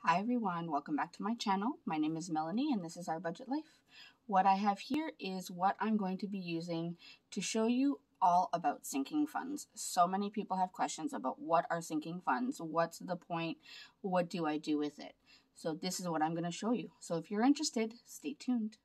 Hi everyone, welcome back to my channel. My name is Melanie and this is Our Budget Life. What I have here is what I'm going to be using to show you all about sinking funds. So many people have questions about what are sinking funds, what's the point, what do I do with it? So this is what I'm going to show you. So if you're interested, stay tuned.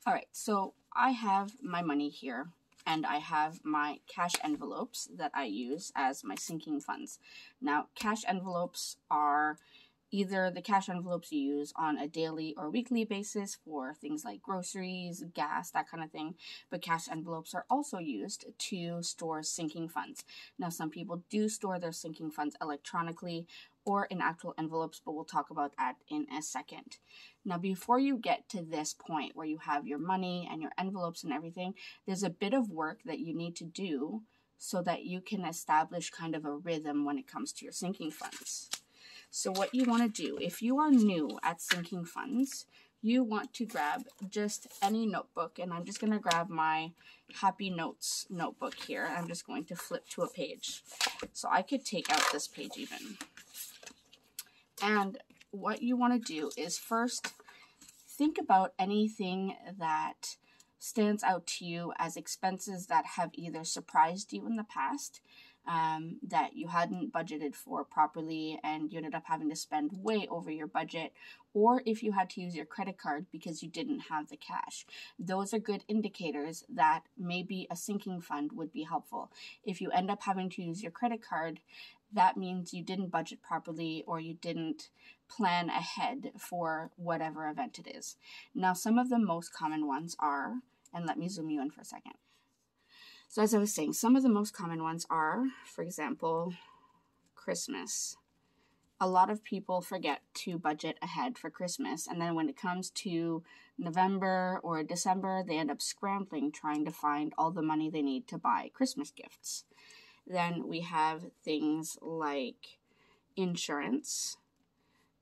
All right, so I have my money here and I have my cash envelopes that I use as my sinking funds. Now, cash envelopes are either the cash envelopes you use on a daily or weekly basis for things like groceries, gas, that kind of thing. But cash envelopes are also used to store sinking funds. Now, some people do store their sinking funds electronically or in actual envelopes, but we'll talk about that in a second. Now, before you get to this point where you have your money and your envelopes and everything, there's a bit of work that you need to do so that you can establish kind of a rhythm when it comes to your sinking funds. So what you want to do, if you are new at sinking funds, you want to grab just any notebook, and I'm just going to grab my Happy Notes notebook here. I'm just going to flip to a page. So I could take out this page even. And what you want to do is first think about anything that stands out to you as expenses that have either surprised you in the past, that you hadn't budgeted for properly and you ended up having to spend way over your budget, or if you had to use your credit card because you didn't have the cash. Those are good indicators that maybe a sinking fund would be helpful. If you end up having to use your credit card, that means you didn't budget properly or you didn't plan ahead for whatever event it is. Now, some of the most common ones are, and let me zoom you in for a second. So as I was saying, some of the most common ones are, for example, Christmas. A lot of people forget to budget ahead for Christmas, and then when it comes to November or December, they end up scrambling trying to find all the money they need to buy Christmas gifts. Then we have things like insurance.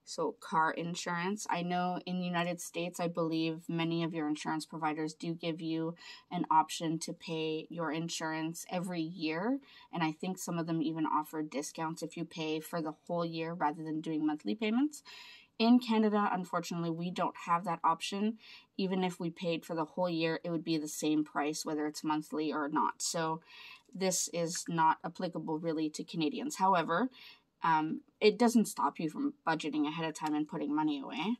So car insurance. I know in the United States, I believe many of your insurance providers do give you an option to pay your insurance every year. And I think some of them even offer discounts if you pay for the whole year rather than doing monthly payments. In Canada, unfortunately, we don't have that option. Even if we paid for the whole year, it would be the same price, whether it's monthly or not. So this is not applicable really to Canadians. However, it doesn't stop you from budgeting ahead of time and putting money away.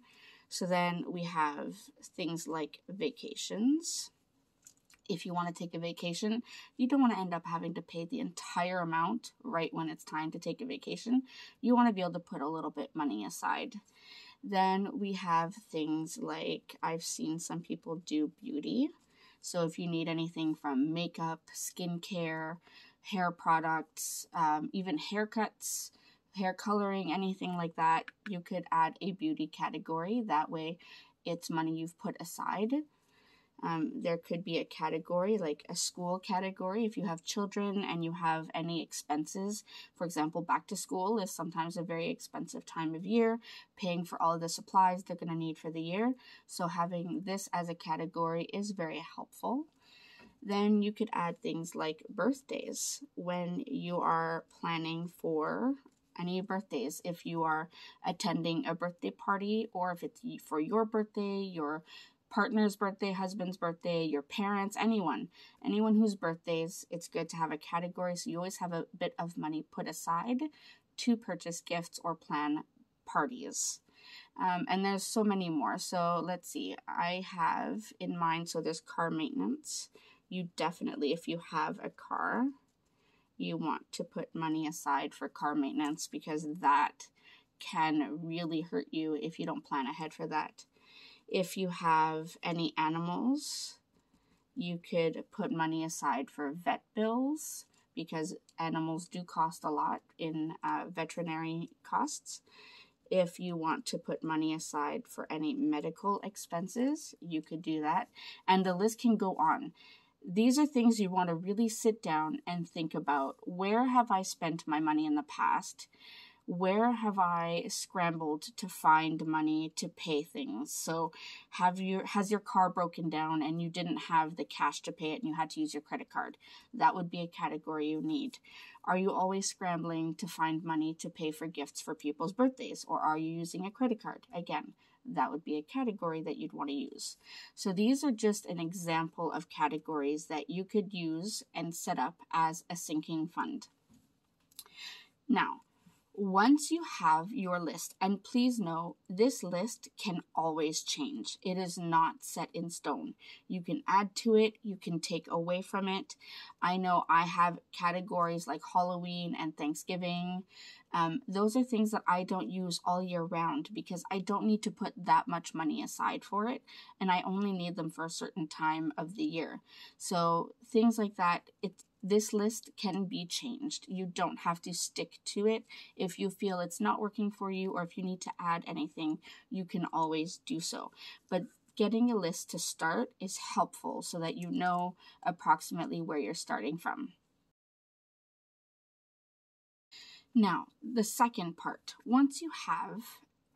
So then we have things like vacations. If you want to take a vacation, you don't want to end up having to pay the entire amount right when it's time to take a vacation. You want to be able to put a little bit money aside. Then we have things like, I've seen some people do beauty. So if you need anything from makeup, skincare, hair products, even haircuts, hair coloring, anything like that, you could add a beauty category. That way it's money you've put aside. There could be a category like a school category if you have children and you have any expenses. For example, back to school is sometimes a very expensive time of year, paying for all of the supplies they're going to need for the year. So having this as a category is very helpful. Then you could add things like birthdays when you are planning for any birthdays. If you are attending a birthday party, or if it's for your birthday, your partner's birthday, husband's birthday, your parents, anyone whose birthdays, it's good to have a category so you always have a bit of money put aside to purchase gifts or plan parties. And there's so many more. So let's see, I have in mind, so there's car maintenance. You definitely, if you have a car, you want to put money aside for car maintenance because that can really hurt you if you don't plan ahead for that. If you have any animals, you could put money aside for vet bills because animals do cost a lot in veterinary costs. If you want to put money aside for any medical expenses, you could do that. And the list can go on. these are things you want to really sit down and think about. Where have I spent my money in the past? Where have I scrambled to find money to pay things? So has your car broken down and you didn't have the cash to pay it and you had to use your credit card? That would be a category you need. Are you always scrambling to find money to pay for gifts for people's birthdays, or are you using a credit card? Again, that would be a category that you'd want to use. So these are just an example of categories that you could use and set up as a sinking fund. Now, once you have your list, and please know this list can always change. It is not set in stone. You can add to it, you can take away from it. I know I have categories like Halloween and Thanksgiving. Those are things that I don't use all year round because I don't need to put that much money aside for it, and I only need them for a certain time of the year. So things like that, this list can be changed. You don't have to stick to it. If you feel it's not working for you, or if you need to add anything, you can always do so. But getting a list to start is helpful so that you know approximately where you're starting from. Now, the second part, once you have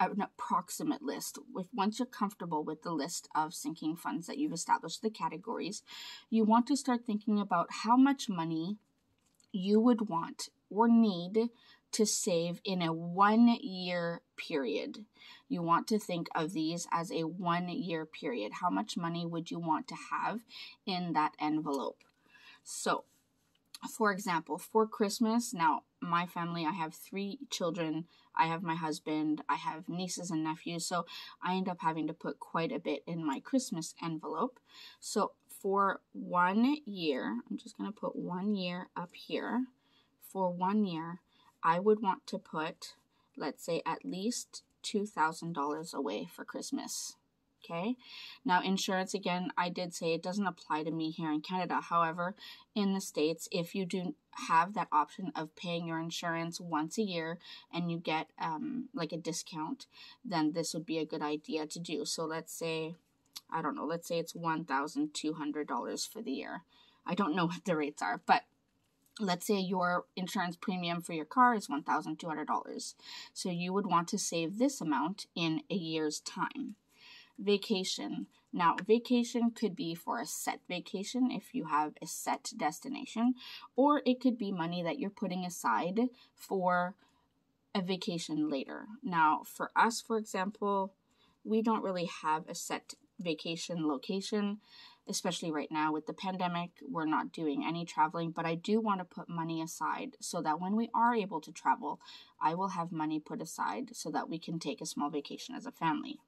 an approximate list, once you're comfortable with the list of sinking funds that you've established, the categories, you want to start thinking about how much money you would want or need to save in a 1 year period. You want to think of these as a 1 year period. How much money would you want to have in that envelope? So, for example, for Christmas, now my family, I have 3 children, I have my husband, I have nieces and nephews, so I end up having to put quite a bit in my Christmas envelope. So for 1 year, I'm just going to put 1 year up here. For 1 year, I would want to put, let's say, at least $2,000 away for Christmas. Okay. Now, insurance, again, I did say it doesn't apply to me here in Canada. However, in the States, if you do have that option of paying your insurance once a year and you get like a discount, then this would be a good idea to do. So let's say, I don't know, let's say it's $1,200 for the year. I don't know what the rates are, but let's say your insurance premium for your car is $1,200. So you would want to save this amount in a year's time. Vacation. Now, vacation could be for a set vacation if you have a set destination, or it could be money that you're putting aside for a vacation later. Now, for us, for example, we don't really have a set vacation location, especially right now with the pandemic. We're not doing any traveling, but I do want to put money aside so that when we are able to travel, I will have money put aside so that we can take a small vacation as a family.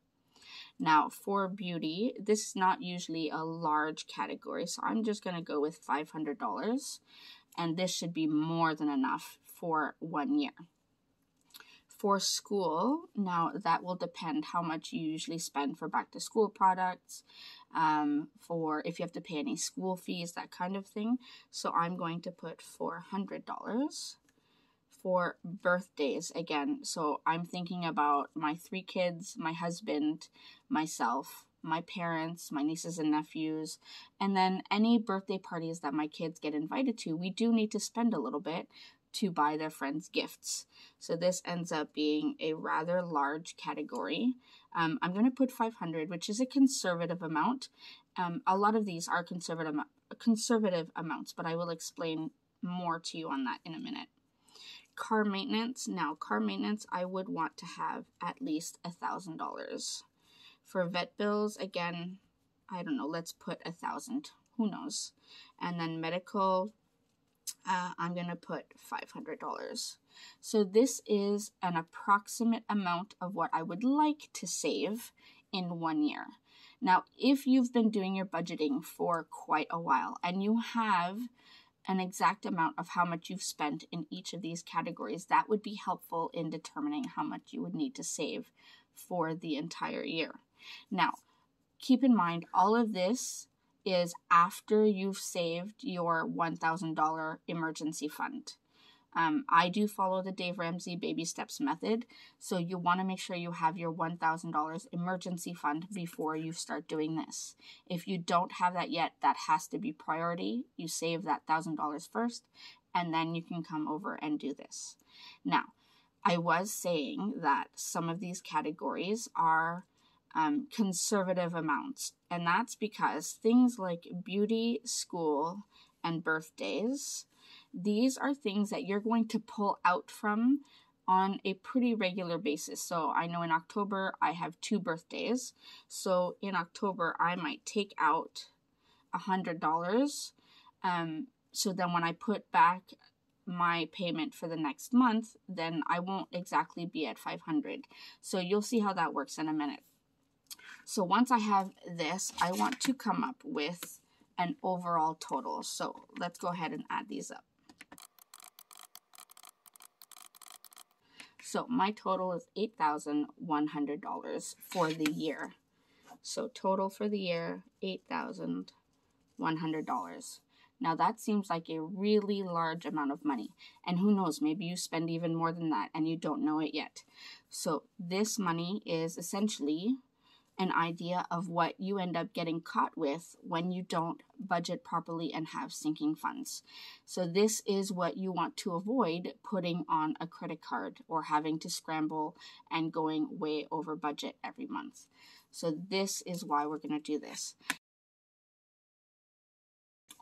Now, for beauty, this is not usually a large category, so I'm just going to go with $500, and this should be more than enough for 1 year. For school, now that will depend how much you usually spend for back to school products, for if you have to pay any school fees, that kind of thing. So I'm going to put $400. For birthdays, again, so I'm thinking about my 3 kids, my husband, myself, my parents, my nieces and nephews, and then any birthday parties that my kids get invited to. We do need to spend a little bit to buy their friends gifts. So this ends up being a rather large category. I'm going to put $500, which is a conservative amount. A lot of these are conservative amounts, but I will explain more to you on that in a minute. Car maintenance. Now, car maintenance, I would want to have at least $1,000. For vet bills, again, I don't know, let's put $1,000. Who knows? And then medical, I'm going to put $500. So this is an approximate amount of what I would like to save in 1 year. Now, if you've been doing your budgeting for quite a while and you have an exact amount of how much you've spent in each of these categories, that would be helpful in determining how much you would need to save for the entire year. Now, keep in mind, all of this is after you've saved your $1,000 emergency fund. I do follow the Dave Ramsey baby steps method. So you want to make sure you have your $1,000 emergency fund before you start doing this. If you don't have that yet, that has to be priority. You save that $1,000 first, and then you can come over and do this. Now, I was saying that some of these categories are conservative amounts, and that's because things like beauty, school, and birthdays, these are things that you're going to pull out from on a pretty regular basis. So I know in October I have 2 birthdays. So in October I might take out $100. So then when I put back my payment for the next month, then I won't exactly be at 500. So you'll see how that works in a minute. So once I have this, I want to come up with an overall total. So let's go ahead and add these up. So my total is $8,100 for the year. So total for the year, $8,100. Now that seems like a really large amount of money. And who knows, maybe you spend even more than that and you don't know it yet. So this money is essentially an idea of what you end up getting caught with when you don't budget properly and have sinking funds. So this is what you want to avoid putting on a credit card or having to scramble and going way over budget every month. So this is why we're going to do this.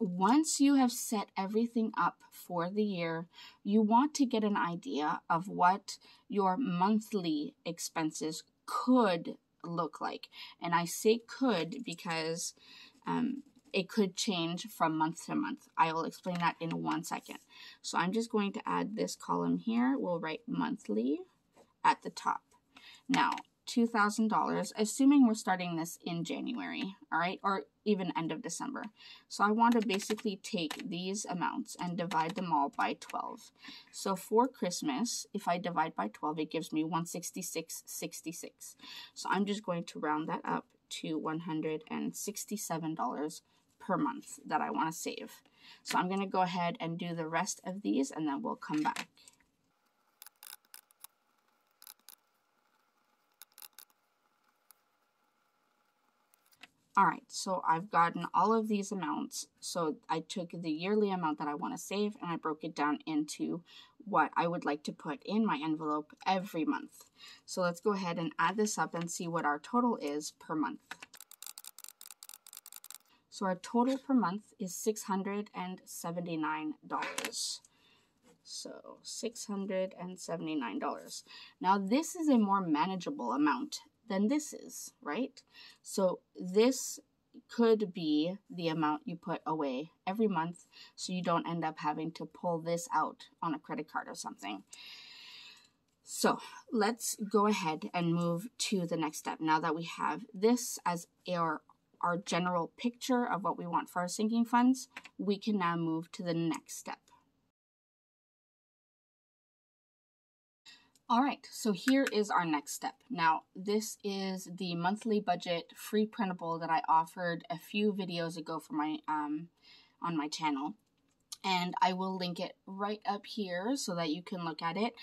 Once you have set everything up for the year, you want to get an idea of what your monthly expenses could look like. And I say could because it could change from month to month. I will explain that in 1 second. So I'm just going to add this column here. We'll write monthly at the top. Now, $2,000, assuming we're starting this in January, all right, or even end of December. So I want to basically take these amounts and divide them all by 12. So for Christmas, if I divide by 12, it gives me $166.66. So I'm just going to round that up to $167 per month that I want to save. So I'm going to go ahead and do the rest of these, and then we'll come back. All right, so I've gotten all of these amounts. So I took the yearly amount that I want to save and I broke it down into what I would like to put in my envelope every month. So let's go ahead and add this up and see what our total is per month. So our total per month is $679. So $679. Now this is a more manageable amount than this is, right? So this could be the amount you put away every month so you don't end up having to pull this out on a credit card or something. So let's go ahead and move to the next step. Now that we have this as our general picture of what we want for our sinking funds, we can now move to the next step. All right, so here is our next step. Now, this is the monthly budget free printable that I offered a few videos ago for my on my channel, and I will link it right up here so that you can look at it.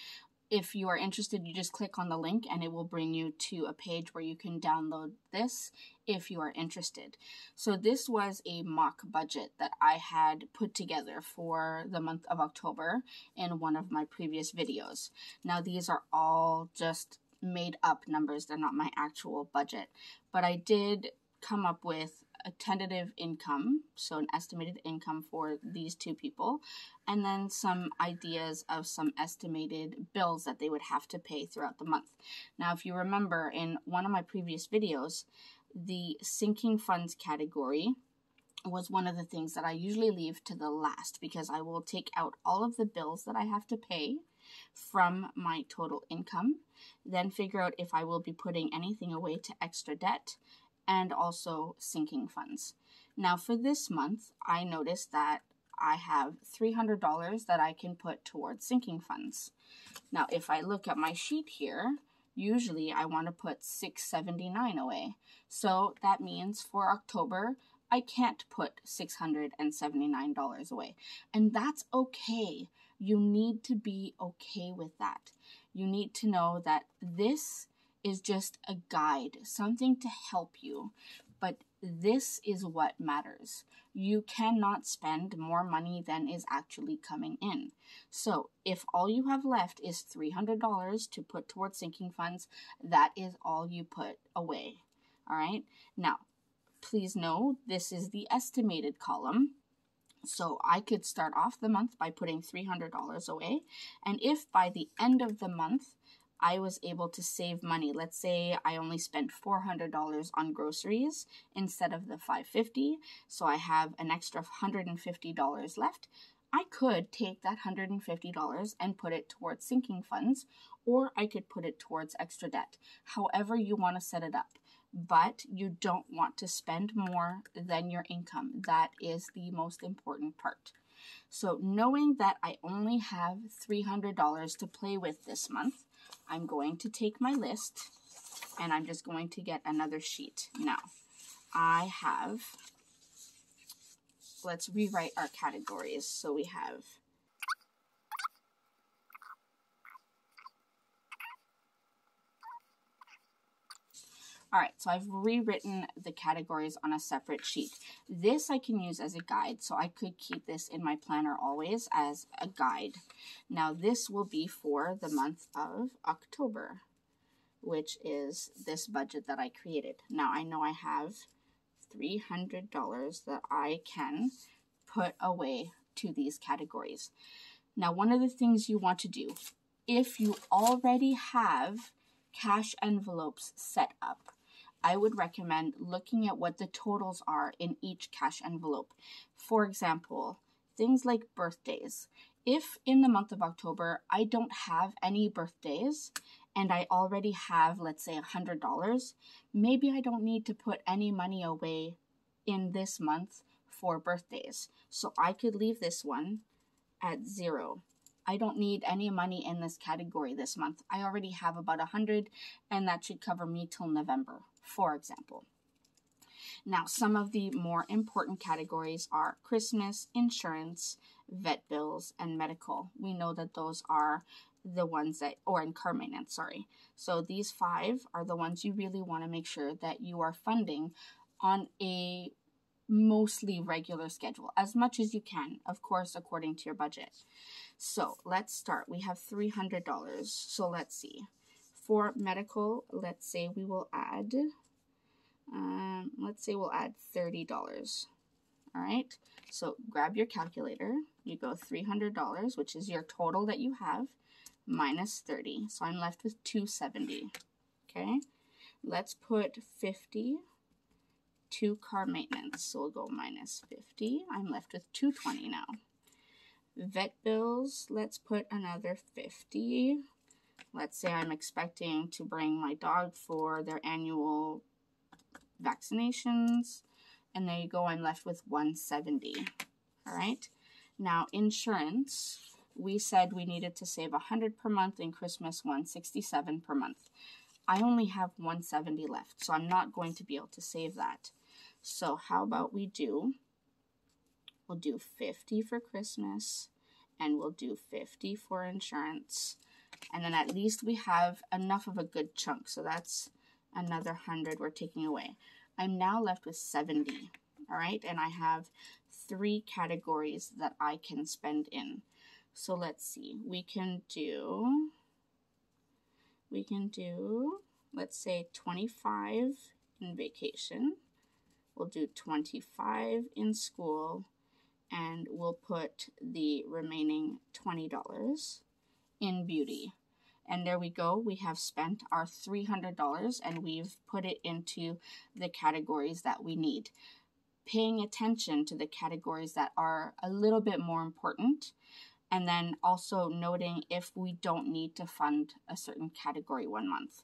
If you are interested, you just click on the link and it will bring you to a page where you can download this if you are interested. So this was a mock budget that I had put together for the month of October in one of my previous videos. Now these are all just made up numbers. They're not my actual budget, but I did come up with a tentative income, so an estimated income for these two people, and then some ideas of some estimated bills that they would have to pay throughout the month. Now, if you remember in one of my previous videos, the sinking funds category was one of the things that I usually leave to the last because I will take out all of the bills that I have to pay from my total income, then figure out if I will be putting anything away to extra debt, and also sinking funds. Now for this month, I noticed that I have $300 that I can put towards sinking funds. Now if I look at my sheet here, usually I want to put $679 away. So that means for October, I can't put $679 away. And that's okay. You need to be okay with that. You need to know that this is just a guide, something to help you, but this is what matters. You cannot spend more money than is actually coming in. So if all you have left is $300 to put towards sinking funds, that is all you put away. All right. Now, please know this is the estimated column. So I could start off the month by putting $300 away. And if by the end of the month, I was able to save money, let's say I only spent $400 on groceries instead of the $550, so I have an extra $150 left, I could take that $150 and put it towards sinking funds, or I could put it towards extra debt, however you want to set it up. But you don't want to spend more than your income. That is the most important part. So knowing that I only have $300 to play with this month, I'm going to take my list and I'm just going to get another sheet. Now, I have, let's rewrite our categories. So we have all right, so I've rewritten the categories on a separate sheet. This I can use as a guide, so I could keep this in my planner always as a guide. Now this will be for the month of October, which is this budget that I created. Now I know I have $300 that I can put away to these categories. Now, one of the things you want to do, if you already have cash envelopes set up, I would recommend looking at what the totals are in each cash envelope. For example, things like birthdays. If in the month of October I don't have any birthdays and I already have, let's say, $100, maybe I don't need to put any money away in this month for birthdays. So I could leave this one at 0. I don't need any money in this category this month. I already have about 100 and that should cover me till November, for example. Now, some of the more important categories are Christmas, insurance, vet bills, and medical. We know that those are the ones that, or in car maintenance, sorry. So these 5 are the ones you really want to make sure that you are funding on a mostly regular schedule, as much as you can, of course, according to your budget. So let's start. We have $300. So let's see. For medical, let's say we will add, we'll add $30. All right. So grab your calculator. You go $300, which is your total that you have, minus 30. So I'm left with $270. Okay. Let's put 50 to car maintenance. So we'll go minus 50. I'm left with $220 now. Vet bills, let's put another 50. Let's say I'm expecting to bring my dog for their annual vaccinations. And there you go, I'm left with $170. All right. Now, insurance, we said we needed to save $100 per month, in Christmas $167 per month. I only have $170 left, so I'm not going to be able to save that. So how about we'll do 50 for Christmas, and we'll do 50 for insurance. And then at least we have enough of a good chunk. So that's another 100 we're taking away. I'm now left with 70. All right. And I have 3 categories that I can spend in. So let's see. We can do, let's say 25 in vacation. We'll do 25 in school, and we'll put the remaining $20 in beauty. And there we go. We have spent our $300 and we've put it into the categories that we need. Paying attention to the categories that are a little bit more important, and then also noting if we don't need to fund a certain category one month.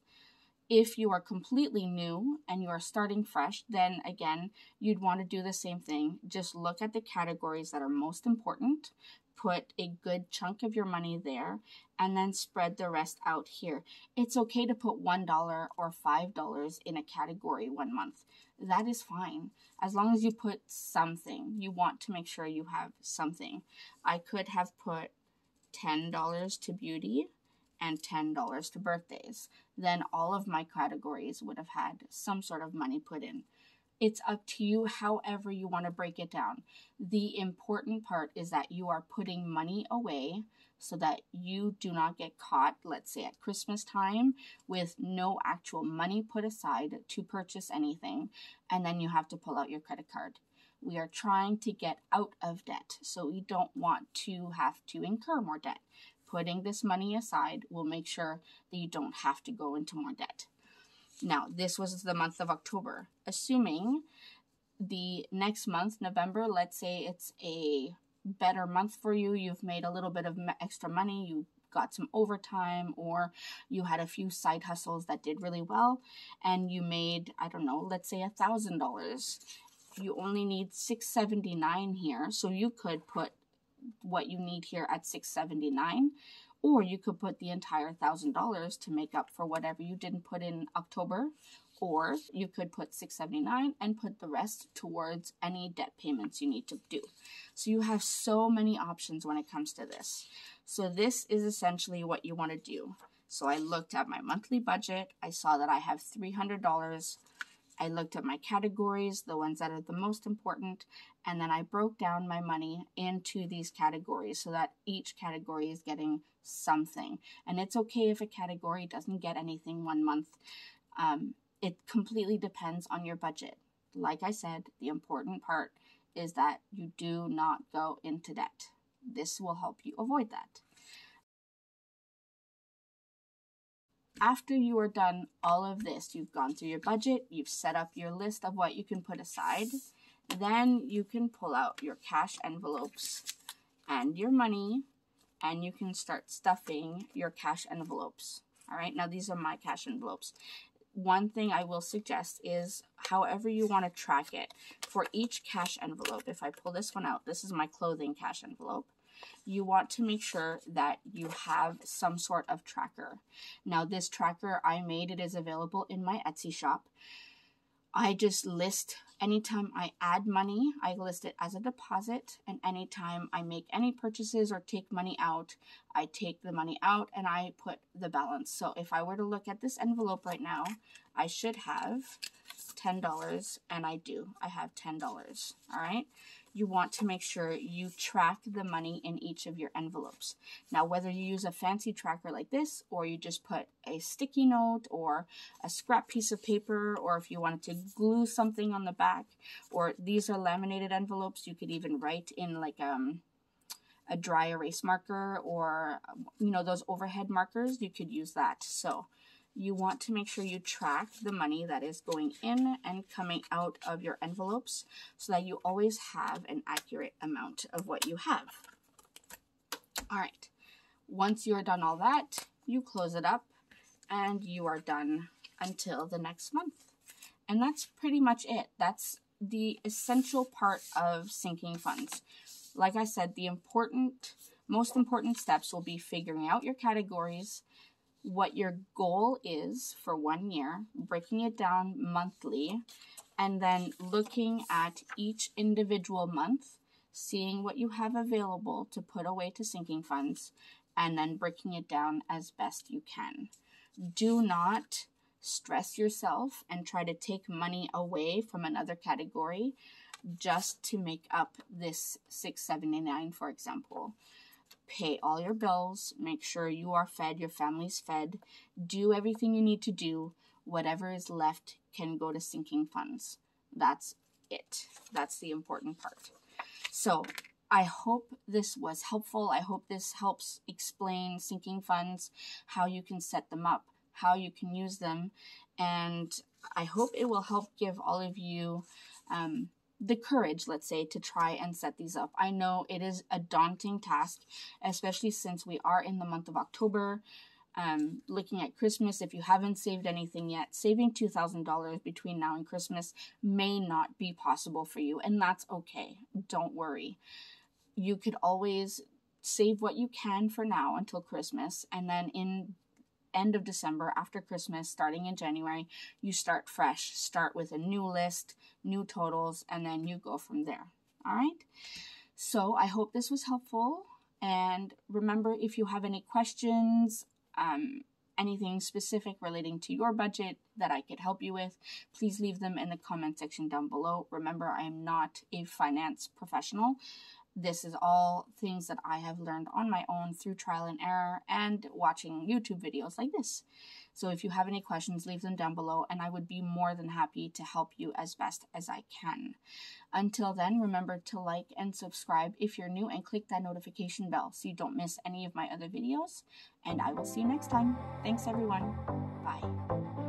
If you are completely new and you are starting fresh, then again, you'd want to do the same thing. Just look at the categories that are most important, put a good chunk of your money there, and then spread the rest out here. It's okay to put $1 or $5 in a category one month. That is fine. As long as you put something, you want to make sure you have something. I could have put $10 to beauty, and $10 to birthdays. Then all of my categories would have had some sort of money put in. It's up to you however you want to break it down. The important part is that you are putting money away so that you do not get caught, let's say at Christmas time, with no actual money put aside to purchase anything, and then you have to pull out your credit card. We are trying to get out of debt, so we don't want to have to incur more debt. Putting this money aside will make sure that you don't have to go into more debt. Now, this was the month of October. Assuming the next month, November, let's say it's a better month for you, you've made a little bit of extra money, you got some overtime, or you had a few side hustles that did really well, and you made, I don't know, let's say $1,000. You only need $679 here, so you could put what you need here at $679, or you could put the entire $1,000 to make up for whatever you didn't put in October, or you could put $679 and put the rest towards any debt payments you need to do. So you have so many options when it comes to this. So this is essentially what you want to do. So I looked at my monthly budget. I saw that I have $300. I looked at my categories, the ones that are the most important, and then I broke down my money into these categories so that each category is getting something. And it's okay if a category doesn't get anything one month. It completely depends on your budget. Like I said, the important part is that you do not go into debt. This will help you avoid that. After you are done all of this, you've gone through your budget, you've set up your list of what you can put aside, then you can pull out your cash envelopes and your money, and you can start stuffing your cash envelopes. All right, now these are my cash envelopes. One thing I will suggest is however you want to track it. For each cash envelope, if I pull this one out, this is my clothing cash envelope. You want to make sure that you have some sort of tracker. Now, this tracker I made, it is available in my Etsy shop. I just list anytime I add money, I list it as a deposit, and anytime I make any purchases or take money out, I take the money out and I put the balance. So if I were to look at this envelope right now, I should have $10, and I do. I have $10, all right? You want to make sure you track the money in each of your envelopes. Now, whether you use a fancy tracker like this, or you just put a sticky note or a scrap piece of paper, or if you wanted to glue something on the back, or these are laminated envelopes, you could even write in like a dry erase marker, or those overhead markers, you could use that. So you want to make sure you track the money that is going in and coming out of your envelopes so that you always have an accurate amount of what you have. All right. Once you're done all that, you close it up and you are done until the next month. And that's pretty much it. That's the essential part of sinking funds. Like I said, the most important steps will be figuring out your categories, what your goal is for 1 year, breaking it down monthly, and then looking at each individual month, seeing what you have available to put away to sinking funds, and then breaking it down as best you can. Do not stress yourself and try to take money away from another category just to make up this $679, for example. Pay all your bills, make sure you are fed, your family's fed, do everything you need to do. Whatever is left can go to sinking funds. That's it. That's the important part. So I hope this was helpful. I hope this helps explain sinking funds, how you can set them up, how you can use them, and I hope it will help give all of you the courage, let's say, to try and set these up. I know it is a daunting task, especially since we are in the month of October. Looking at Christmas, if you haven't saved anything yet, saving $2,000 between now and Christmas may not be possible for you, and that's okay. Don't worry. You could always save what you can for now until Christmas, and then in end of December, after Christmas, starting in January, you start fresh. Start with a new list, new totals, and then you go from there. All right? So I hope this was helpful. And remember, if you have any questions, anything specific relating to your budget that I could help you with, please leave them in the comment section down below. Remember, I am not a finance professional. This is all things that I have learned on my own through trial and error and watching YouTube videos like this. So if you have any questions, leave them down below, and I would be more than happy to help you as best as I can. Until then, remember to like and subscribe if you're new, and click that notification bell so you don't miss any of my other videos. And I will see you next time. Thanks, everyone. Bye.